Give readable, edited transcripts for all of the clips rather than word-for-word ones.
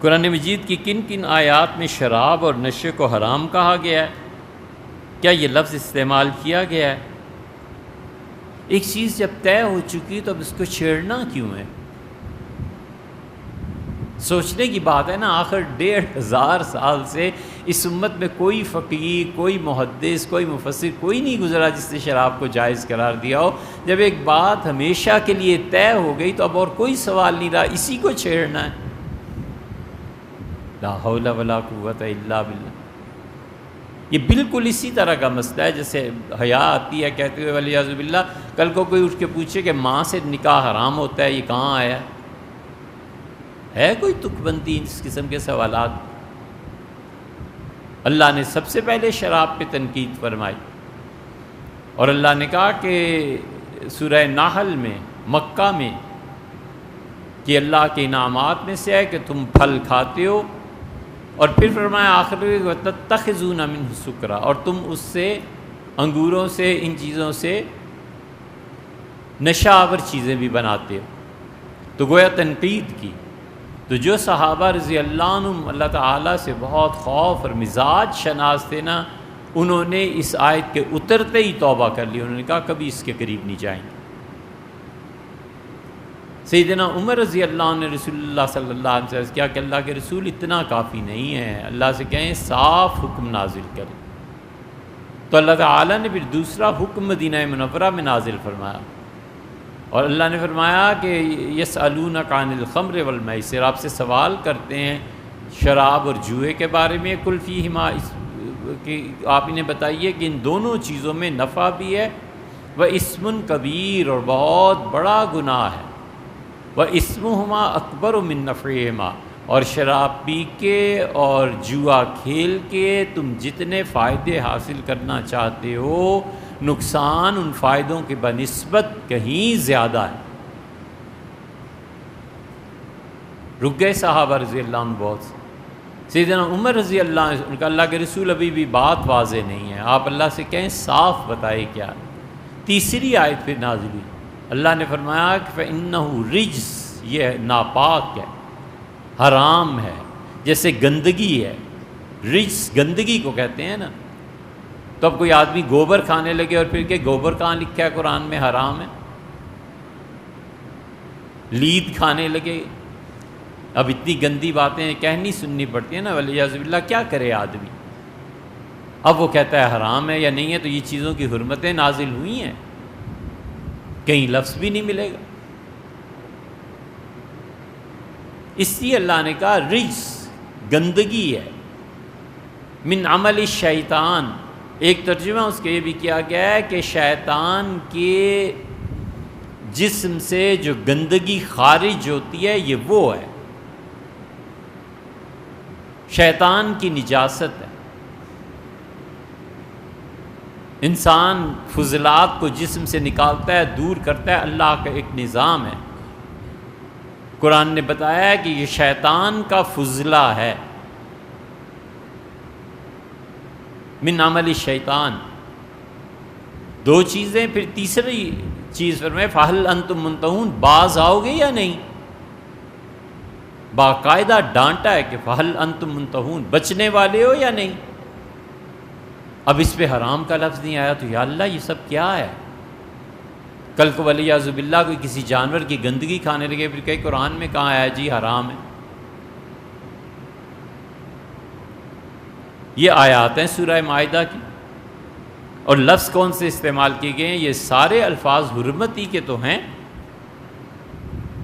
قرآن مجید کی کن کن آیات میں شراب اور نشے کو حرام کہا گیا ہے؟ کیا یہ لفظ استعمال کیا گیا ہے؟ ایک چیز جب طے ہو چکی تو اب اس کو چھیڑنا کیوں ہے؟ سوچنے کی بات ہے نا، آخر 1500 سال سے اس امت میں کوئی فقیہ، کوئی محدث، کوئی مفسر، کوئی نہیں گزرا جس نے شراب کو جائز قرار دیا ہو۔ جب ایک بات ہمیشہ کے لیے طے ہو گئی تو اب اور کوئی سوال نہیں رہا، اسی کو چھیڑنا ہے۔ لا حول ولا قوت الا باللہ۔ یہ بالکل اسی طرح کا مسئلہ ہے جیسے حیا آتی ہے کہتے ہوئے والعیاذ باللہ، کل کو کوئی اٹھ کے پوچھے کہ ماں سے نکاح حرام ہوتا ہے، یہ کہاں آیا ہے کوئی تک بندی اس قسم کے سوالات؟ اللہ نے سب سے پہلے شراب پہ تنقید فرمائی، اور اللہ نے کہا کہ سورہ نحل میں، مکہ میں، کہ اللہ کے انعامات میں سے ہے کہ تم پھل کھاتے ہو، اور پھر فرمایا آخر میں وَتَتَّخِذُونَ مِنْهُ سُكْرًا، اور تم اس سے، انگوروں سے، ان چیزوں سے نشہ آور چیزیں بھی بناتے ہو۔ تو گویا تنقید کی۔ تو جو صحابہ رضی اللہ عنہم اللہ تعالیٰ سے بہت خوف اور مزاج شناس تھے نا، انہوں نے اس آیت کے اترتے ہی توبہ کر لی، انہوں نے کہا کبھی اس کے قریب نہیں جائیں گے۔ سیدنا عمر رضی اللہ عنہ نے رسول اللہ صلی اللہ علیہ وسلم سے کیا کہ اللہ کے رسول اتنا کافی نہیں ہے، اللہ سے کہیں صاف حکم نازل کریں۔ تو اللہ تعالیٰ نے پھر دوسرا حکم مدینہ منورہ میں نازل فرمایا، اور اللہ نے فرمایا کہ یسألونک عن الخمر والمیسر، آپ سے سوال کرتے ہیں شراب اور جوئے کے بارے میں، قل فیہما، کہ آپ انہیں بتائیے کہ ان دونوں چیزوں میں نفع بھی ہے، واسم کبیر، اور بہت بڑا گناہ ہے، واسمہما اکبر من نفعہما، اور شراب پی کے اور جوا کھیل کے تم جتنے فائدے حاصل کرنا چاہتے ہو، نقصان ان فائدوں کے بنسبت کہیں زیادہ ہے۔ رک گئے صحابہ رضی اللہ عنہ بہت سے۔ سیدنا عمر رضی اللہ عنہ، ان کا اللہ کے رسول ابھی بھی بات واضح نہیں ہے، آپ اللہ سے کہیں صاف بتائے کیا۔ تیسری آیت پھر نازل ہوئی، اللہ نے فرمایا کہ فَإِنَّهُ رِجْسٌ، یہ ناپاک ہے، حرام ہے، جیسے گندگی ہے۔ رجس گندگی کو کہتے ہیں نا۔ تو اب کوئی آدمی گوبر کھانے لگے اور پھر کہ گوبر کہاں لکھا ہے قرآن میں حرام ہے؟ لید کھانے لگے، اب اتنی گندی باتیں کہنی سننی پڑتی ہیں نا، والعیاذ باللہ، کیا کرے آدمی؟ اب وہ کہتا ہے حرام ہے یا نہیں ہے، تو یہ چیزوں کی حرمتیں نازل ہوئی ہیں، کہیں لفظ بھی نہیں ملے گا۔ اس لیے اللہ نے کہا رجس، گندگی ہے، من عمل الشیطان۔ ایک ترجمہ اس کے یہ بھی کیا گیا ہے کہ شیطان کے جسم سے جو گندگی خارج ہوتی ہے یہ وہ ہے، شیطان کی نجاست ہے۔ انسان فضلات کو جسم سے نکالتا ہے، دور کرتا ہے، اللہ کا ایک نظام ہے۔ قرآن نے بتایا ہے کہ یہ شیطان کا فضلہ ہے، من عمل الشیطان۔ دو چیزیں، پھر تیسری چیز فرمائے فَهَلْ أَنْتُمْ مُنْتَهُونَ، باز آؤ گے یا نہیں؟ باقاعدہ ڈانٹا ہے کہ فَهَلْ أَنْتُمْ مُنْتَهُونَ، بچنے والے ہو یا نہیں؟ اب اس پہ حرام کا لفظ نہیں آیا تو یا اللہ یہ سب کیا ہے؟ کل کو والعیاذ باللہ کوئی کسی جانور کی گندگی کھانے لگے، پھر کہیں قرآن میں کہاں آیا جی حرام ہے؟ یہ آیات ہیں سورہ مائدہ کی، اور لفظ کون سے استعمال کیے گئے ہیں؟ یہ سارے الفاظ حرمتی کے تو ہیں۔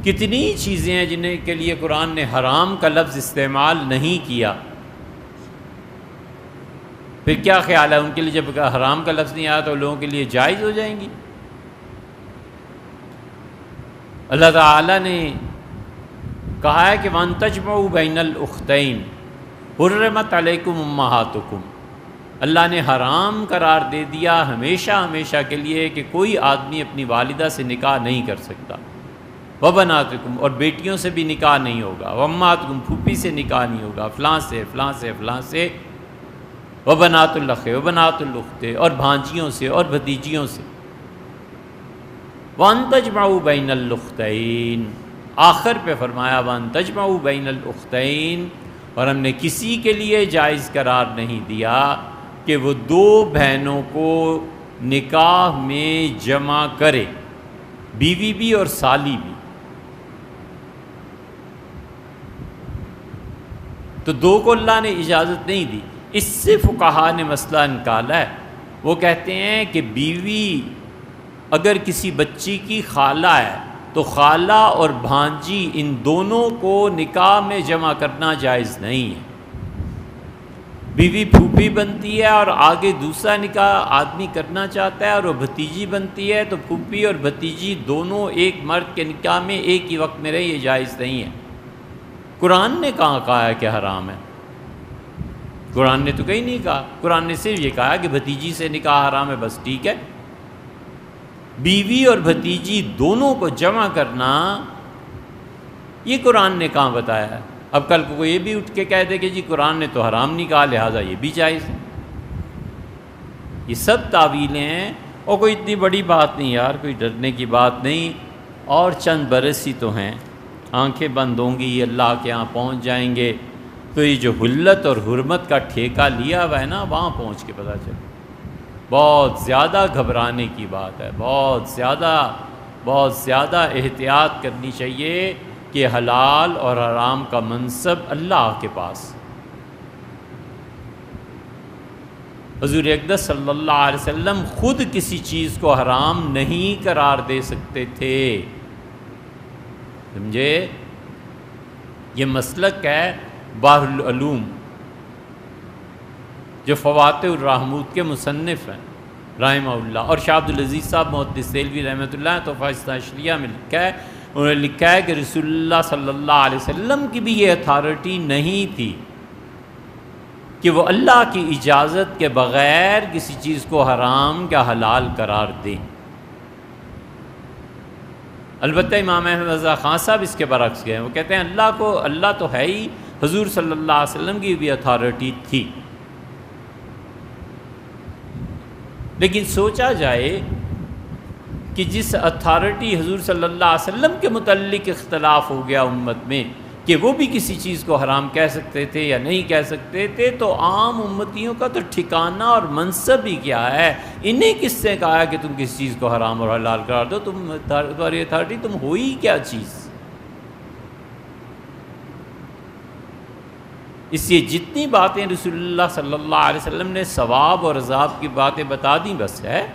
کتنی چیزیں ہیں جنہیں کے لیے قرآن نے حرام کا لفظ استعمال نہیں کیا، پھر کیا خیال ہے ان کے لیے جب حرام کا لفظ نہیں آیا تو لوگوں کے لیے جائز ہو جائیں گی؟ اللہ تعالیٰ نے کہا ہے کہ وَأَن تَجْمَعُوا بَيْنَ الْأُخْتَيْنِ حُرِّمَتْ عَلَيْكُمْ أُمَّهَاتُكُمْ۔ اللہ نے حرام قرار دے دیا ہمیشہ ہمیشہ کے لیے کہ کوئی آدمی اپنی والدہ سے نکاح نہیں کر سکتا، وَبَنَاتُكُمْ، اور بیٹیوں سے بھی نکاح نہیں ہوگا، وَأُمَّهَاتُكُمْ، پھوپھی سے نکاح نہیں ہوگا، فلاں سے فلاں سے فلاں سے، وَبَنَاتُ الْأَخِ وَبَنَاتُ الْأُخْتِ، اور بھانجیوں سے اور بھتیجیوں سے، وَأَن تَجْمَعُوا بَيْنَ الْأُخْتَيْنِ، آخر پہ فرمایا وَأَن تَجْمَعُوا بَيْنَ الْأُخْتَيْنِ، اور ہم نے کسی کے لیے جائز قرار نہیں دیا کہ وہ دو بہنوں کو نکاح میں جمع کرے، بیوی بھی اور سالی بھی۔ تو دو کو اللہ نے اجازت نہیں دی۔ اس سے فقہا نے مسئلہ نکالا ہے، وہ کہتے ہیں کہ بیوی اگر کسی بچی کی خالہ ہے تو خالہ اور بھانجی ان دونوں کو نکاح میں جمع کرنا جائز نہیں ہے۔ بیوی پھوپھی بنتی ہے اور آگے دوسرا نکاح آدمی کرنا چاہتا ہے اور وہ بھتیجی بنتی ہے، تو پھوپھی اور بھتیجی دونوں ایک مرد کے نکاح میں ایک ہی وقت میں رہے، یہ جائز نہیں ہے۔ قرآن نے کہاں کہا ہے کہ حرام ہے؟ قرآن نے تو کہیں نہیں کہا، قرآن نے صرف یہ کہا کہ بھتیجی سے نکاح حرام ہے، بس ٹھیک ہے۔ بیوی اور بھتیجی دونوں کو جمع کرنا یہ قرآن نے کہاں بتایا ہے؟ اب کل کو یہ بھی اٹھ کے کہہ دے کہ جی قرآن نے تو حرام نہیں کہا لہٰذا یہ بھی جائز ہے۔ یہ سب تعویلیں ہیں، اور کوئی اتنی بڑی بات نہیں یار، کوئی ڈرنے کی بات نہیں، اور چند برس ہی تو ہیں، آنکھیں بند ہوں گی، اللہ کے ہاں پہنچ جائیں گے، تو یہ جو حلت اور حرمت کا ٹھیکہ لیا ہوا ہے نا، وہاں پہنچ کے پتہ چلے۔ بہت زیادہ گھبرانے کی بات ہے، بہت زیادہ احتیاط کرنی چاہیے کہ حلال اور حرام کا منصب اللہ کے پاس۔ حضور اقدس صلی اللہ علیہ وسلم خود کسی چیز کو حرام نہیں قرار دے سکتے تھے، سمجھے؟ یہ مسلک ہے بحر العلوم جو فواتح الرحمود کے مصنف ہیں رحمہ اللہ، اور شاہ عبدالعزیز صاحب محدث دہلوی رحمۃ اللہ تحفہ استعشریہ میں لکھا ہے، انہوں نے لکھا ہے کہ رسول اللہ صلی اللہ علیہ وسلم کی بھی یہ اتھارٹی نہیں تھی کہ وہ اللہ کی اجازت کے بغیر کسی چیز کو حرام یا حلال قرار دیں۔ البتہ امام احمد رضا خان صاحب اس کے برعکس گئے، وہ کہتے ہیں اللہ تو ہے ہی، حضور صلی اللہ علیہ وسلم کی بھی اتھارٹی تھی، لیکن سوچا جائے کہ جس اتھارٹی حضور صلی اللہ علیہ وسلم کے متعلق اختلاف ہو گیا امت میں کہ وہ بھی کسی چیز کو حرام کہہ سکتے تھے یا نہیں کہہ سکتے تھے، تو عام امتیوں کا تو ٹھکانہ اور منصب ہی کیا ہے؟ انہیں کس نے کہا کہ تم کسی چیز کو حرام اور حلال قرار دو؟ تمہاری اتھارٹی تم ہوئی کیا چیز؟ اس لیے جتنی باتیں رسول اللہ صلی اللہ علیہ وسلم نے ثواب اور عذاب کی باتیں بتا دیں بس ہے۔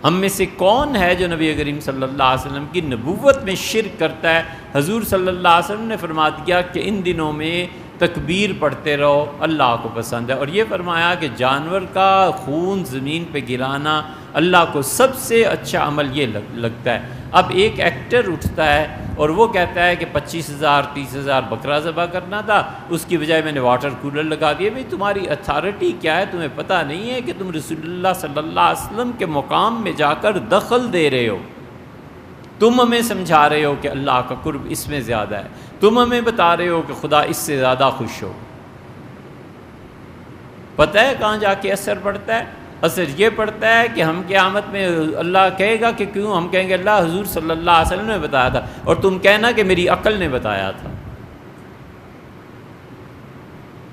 ہم میں سے کون ہے جو نبی کریم صلی اللہ علیہ وسلم کی نبوت میں شرک کرتا ہے؟ حضور صلی اللہ علیہ وسلم نے فرما دیا کہ ان دنوں میں تکبیر پڑھتے رہو، اللہ کو پسند ہے، اور یہ فرمایا کہ جانور کا خون زمین پہ گرانا اللہ کو سب سے اچھا عمل یہ لگتا ہے۔ اب ایک ایکٹر اٹھتا ہے اور وہ کہتا ہے کہ 25,000 30,000 بکرا ذبح کرنا تھا، اس کی بجائے میں نے واٹر کولر لگا دیا۔ بھائی تمہاری اتھارٹی کیا ہے؟ تمہیں پتہ نہیں ہے کہ تم رسول اللہ صلی اللہ علیہ وسلم کے مقام میں جا کر دخل دے رہے ہو؟ تم ہمیں سمجھا رہے ہو کہ اللہ کا قرب اس میں زیادہ ہے، تم ہمیں بتا رہے ہو کہ خدا اس سے زیادہ خوش ہو۔ پتہ ہے کہاں جا کے اثر پڑتا ہے؟ اثر یہ پڑتا ہے کہ ہم قیامت میں اللہ کہے گا کہ کیوں؟ ہم کہیں گے اللہ حضور صلی اللہ علیہ وسلم نے بتایا تھا، اور تم کہنا کہ میری عقل نے بتایا تھا۔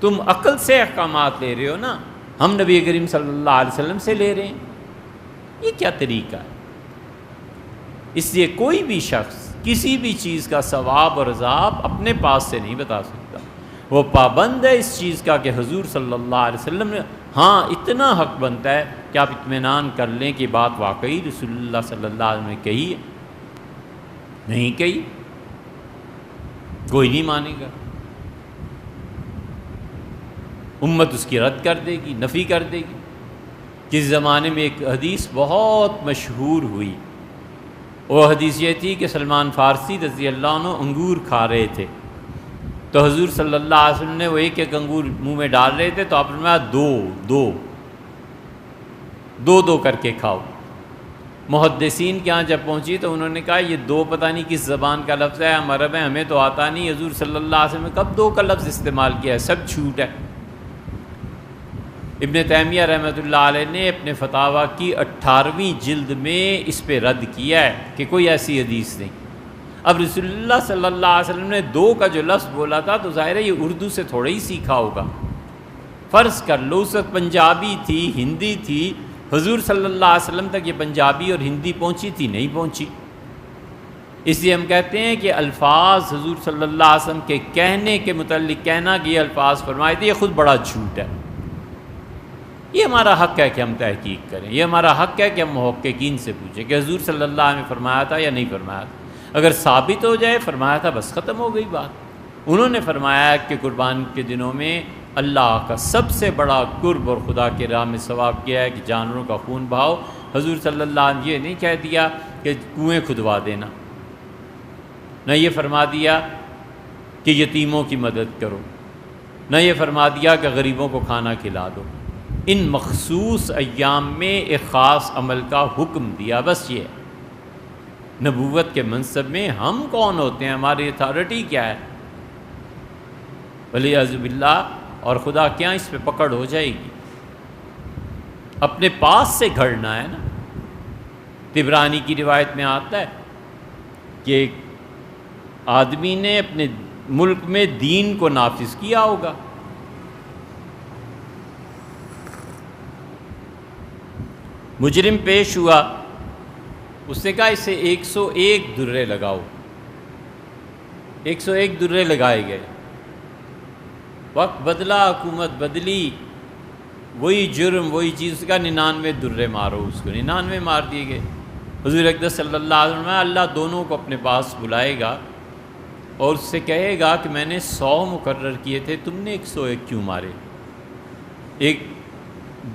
تم عقل سے احکامات لے رہے ہو نا، ہم نبی کریم صلی اللہ علیہ وسلم سے لے رہے ہیں، یہ کیا طریقہ ہے؟ اس لیے کوئی بھی شخص کسی بھی چیز کا ثواب اور عذاب اپنے پاس سے نہیں بتا سکتا، وہ پابند ہے اس چیز کا کہ حضور صلی اللہ علیہ وسلم نے، ہاں اتنا حق بنتا ہے کہ آپ اطمینان کر لیں کہ بات واقعی رسول اللہ صلی اللہ علیہ وسلم نے کہی ہے، نہیں کہی کوئی نہیں مانے گا، امت اس کی رد کر دے گی، نفی کر دے گی۔ کس زمانے میں ایک حدیث بہت مشہور ہوئی، وہ حدیث یہ تھی کہ سلمان فارسی رضی اللہ عنہ انگور کھا رہے تھے، تو حضور صلی اللہ علیہ وسلم نے وہ ایک ایک انگور منہ میں ڈال رہے تھے، تو آپ نے فرمایا دو کر کے کھاؤ۔ محدثین کے ہاں جب پہنچی تو انہوں نے کہا یہ دو پتہ نہیں کس زبان کا لفظ ہے، ہم عرب ہیں ہمیں تو آتا نہیں، حضور صلی اللہ علیہ وسلم نے کب دو کا لفظ استعمال کیا ہے؟ سب جھوٹ ہے۔ ابن تیمیہ رحمۃ اللہ علیہ نے اپنے فتاویٰ کی 18ویں جلد میں اس پہ رد کیا ہے کہ کوئی ایسی حدیث نہیں۔ اب رسول اللہ صلی اللہ علیہ وسلم نے دو کا جو لفظ بولا تھا تو ظاہر ہے یہ اردو سے تھوڑا ہی سیکھا ہوگا. فرض کر لو اس وقت پنجابی تھی، ہندی تھی، حضور صلی اللہ علیہ وسلم تک یہ پنجابی اور ہندی پہنچی تھی؟ نہیں پہنچی. اس لیے ہم کہتے ہیں کہ الفاظ حضور صلی اللہ علیہ وسلم کے کہنے کے متعلق کہنا کہ یہ الفاظ فرمائے تھے، یہ خود بڑا جھوٹ ہے. یہ ہمارا حق ہے کہ ہم تحقیق کریں، یہ ہمارا حق ہے کہ ہم محققین سے پوچھیں کہ حضور صلی اللہ علیہ وسلم نے فرمایا تھا یا نہیں فرمایا تھا. اگر ثابت ہو جائے فرمایا تھا بس ختم ہو گئی بات. انہوں نے فرمایا کہ قربان کے دنوں میں اللہ کا سب سے بڑا قرب اور خدا کے راہ میں ثواب کیا ہے کہ جانوروں کا خون بہاؤ. حضور صلی اللہ علیہ وسلم یہ نہیں کہہ دیا کہ کنویں کھدوا دینا، نہ یہ فرما دیا کہ یتیموں کی مدد کرو، نہ یہ فرما دیا کہ غریبوں کو کھانا کھلا دو. ان مخصوص ایام میں ایک خاص عمل کا حکم دیا، بس یہ ہے. نبوت کے منصب میں ہم کون ہوتے ہیں؟ ہماری اتھارٹی کیا ہے؟ ولیعذ باللہ. اور خدا کیا اس پہ پکڑ ہو جائے گی؟ اپنے پاس سے گھڑنا ہے نا. طبرانی کی روایت میں آتا ہے کہ ایک آدمی نے اپنے ملک میں دین کو نافذ کیا ہوگا، مجرم پیش ہوا، اس نے کہا اسے 101 درے لگاؤ. 101 درے لگائے گئے. وقت بدلا، حکومت بدلی، وہی جرم وہی چیز کا 99 درے مارو. اس کو 99 مار دیے گئے. حضور اقدس صلی اللہ علیہ وسلم اللہ دونوں کو اپنے پاس بلائے گا اور اس سے کہے گا کہ میں نے 100 مقرر کیے تھے، تم نے 101 کیوں مارے؟ ایک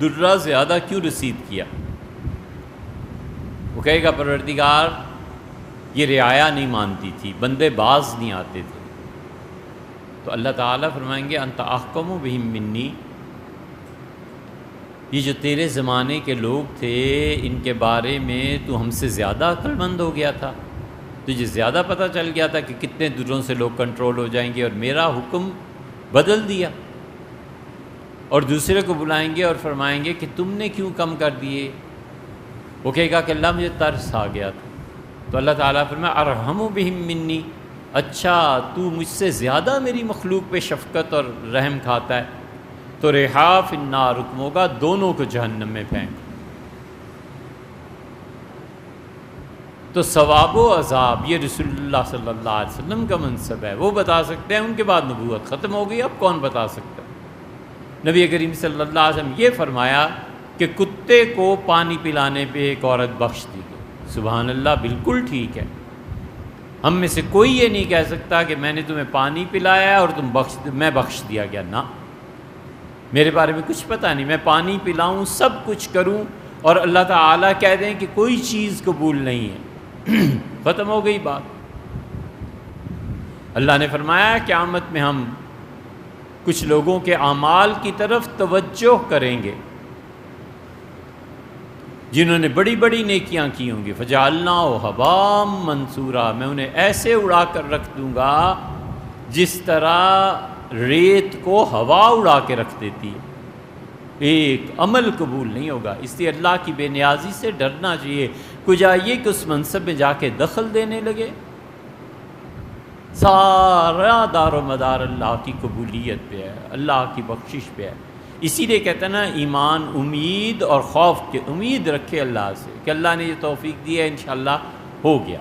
درہ زیادہ کیوں رسید کیا؟ وہ کہے گا پروردگار یہ رعایا نہیں مانتی تھی، بندے باز نہیں آتے تھے. تو اللہ تعالیٰ فرمائیں گے انت احکم بہم منی، یہ جو تیرے زمانے کے لوگ تھے ان کے بارے میں تو ہم سے زیادہ عقل مند ہو گیا تھا، تجھے زیادہ پتہ چل گیا تھا کہ کتنے دروں سے لوگ کنٹرول ہو جائیں گے، اور میرا حکم بدل دیا. اور دوسرے کو بلائیں گے اور فرمائیں گے کہ تم نے کیوں کم کر دیے؟ وہ کہے گا کہ اللہ مجھے ترس آ گیا تھا. تو اللہ تعالیٰ فرمائے ارحم بہم منی، اچھا تو مجھ سے زیادہ میری مخلوق پہ شفقت اور رحم کھاتا ہے. تو رہا فی النار، حکم ہوگا دونوں کو جہنم میں پھینک. تو ثواب و عذاب یہ رسول اللہ صلی اللہ علیہ وسلم کا منصب ہے، وہ بتا سکتے ہیں. ان کے بعد نبوت ختم ہو گئی، اب کون بتا سکتا ہے؟ نبی کریم صلی اللہ علیہ وسلم یہ فرمایا کہ کتے کو پانی پلانے پہ ایک عورت بخش دی گئی. سبحان اللہ، بالکل ٹھیک ہے. ہم میں سے کوئی یہ نہیں کہہ سکتا کہ میں نے تمہیں پانی پلایا اور میں بخش دیا گیا. نہ، میرے بارے میں کچھ پتہ نہیں. میں پانی پلاؤں، سب کچھ کروں، اور اللہ تعالیٰ کہہ دیں کہ کوئی چیز قبول نہیں ہے، ختم ہو گئی بات. اللہ نے فرمایا قیامت میں ہم کچھ لوگوں کے اعمال کی طرف توجہ کریں گے جنہوں نے بڑی بڑی نیکیاں کی ہوں گی. فجعلناہ حباء منثورا، میں انہیں ایسے اڑا کر رکھ دوں گا جس طرح ریت کو ہوا اڑا کے رکھ دیتی ہے. ایک عمل قبول نہیں ہوگا. اس لیے اللہ کی بے نیازی سے ڈرنا چاہیے. کجا یہ کہ اس منصب میں جا کے دخل دینے لگے. سارا دار و مدار اللہ کی قبولیت پہ ہے، اللہ کی بخشش پہ ہے. اسی لیے کہتے ہیں نا ایمان امید اور خوف کے، امید رکھے اللہ سے کہ اللہ نے یہ توفیق دی ہے، انشاءاللہ ہو گیا.